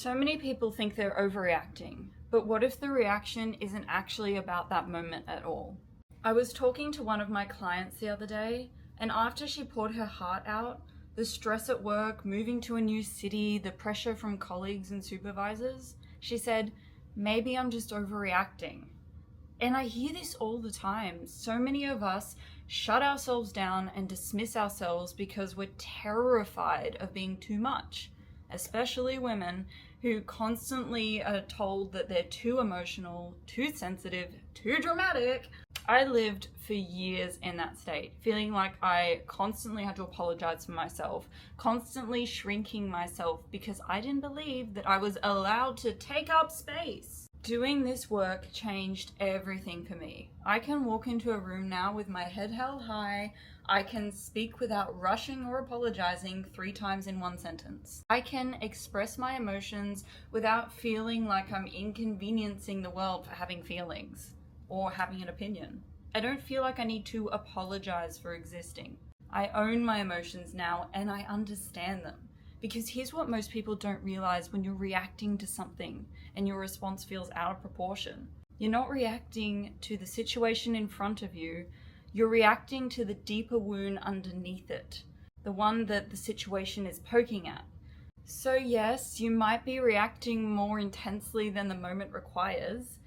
So many people think they're overreacting, but what if the reaction isn't actually about that moment at all? I was talking to one of my clients the other day, and after she poured her heart out, the stress at work, moving to a new city, the pressure from colleagues and supervisors, she said, maybe I'm just overreacting. And I hear this all the time. So many of us shut ourselves down and dismiss ourselves because we're terrified of being too much, especially women who constantly are told that they're too emotional, too sensitive, too dramatic. I lived for years in that state, feeling like I constantly had to apologize for myself, constantly shrinking myself because I didn't believe that I was allowed to take up space. Doing this work changed everything for me. I can walk into a room now with my head held high. I can speak without rushing or apologizing 3 times in one sentence. I can express my emotions without feeling like I'm inconveniencing the world for having feelings or having an opinion. I don't feel like I need to apologize for existing. I own my emotions now and I understand them. Because here's what most people don't realize when you're reacting to something and your response feels out of proportion. You're not reacting to the situation in front of you, you're reacting to the deeper wound underneath it, the one that the situation is poking at. So yes, you might be reacting more intensely than the moment requires,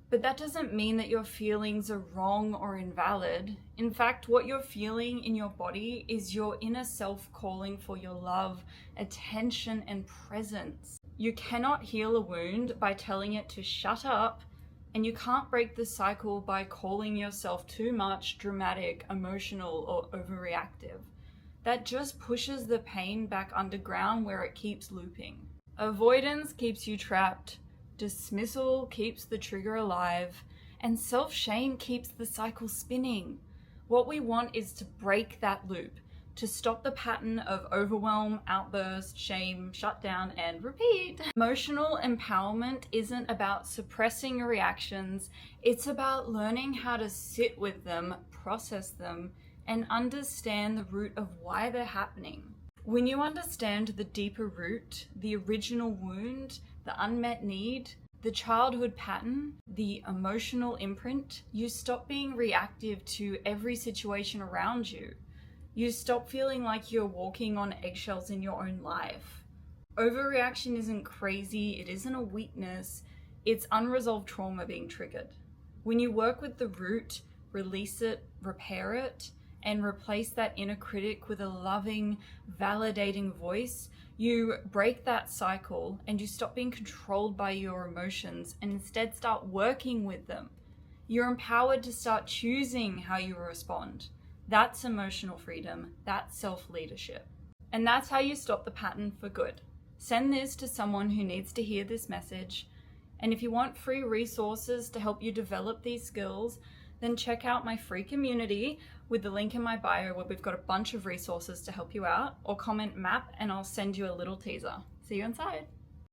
but that doesn't mean that your feelings are wrong or invalid. In fact, what you're feeling in your body is your inner self calling for your love, attention, and presence. You cannot heal a wound by telling it to shut up, and you can't break the cycle by calling yourself too much, dramatic, emotional, or overreactive. That just pushes the pain back underground where it keeps looping. Avoidance keeps you trapped. Dismissal keeps the trigger alive, and self-shame keeps the cycle spinning. What we want is to break that loop, to stop the pattern of overwhelm, outburst, shame, shut down, and repeat. Emotional empowerment isn't about suppressing your reactions, it's about learning how to sit with them, process them, and understand the root of why they're happening. When you understand the deeper root, the original wound, the unmet need, the childhood pattern, the emotional imprint, you stop being reactive to every situation around you. You stop feeling like you're walking on eggshells in your own life. Overreaction isn't crazy, it isn't a weakness, it's unresolved trauma being triggered. When you work with the root, release it, repair it, and replace that inner critic with a loving, validating voice, you break that cycle and you stop being controlled by your emotions and instead start working with them. You're empowered to start choosing how you respond. That's emotional freedom. That's self-leadership. And that's how you stop the pattern for good. Send this to someone who needs to hear this message. And if you want free resources to help you develop these skills, then check out my free community with the link in my bio where we've got a bunch of resources to help you out, or comment MAP and I'll send you a little teaser. See you inside.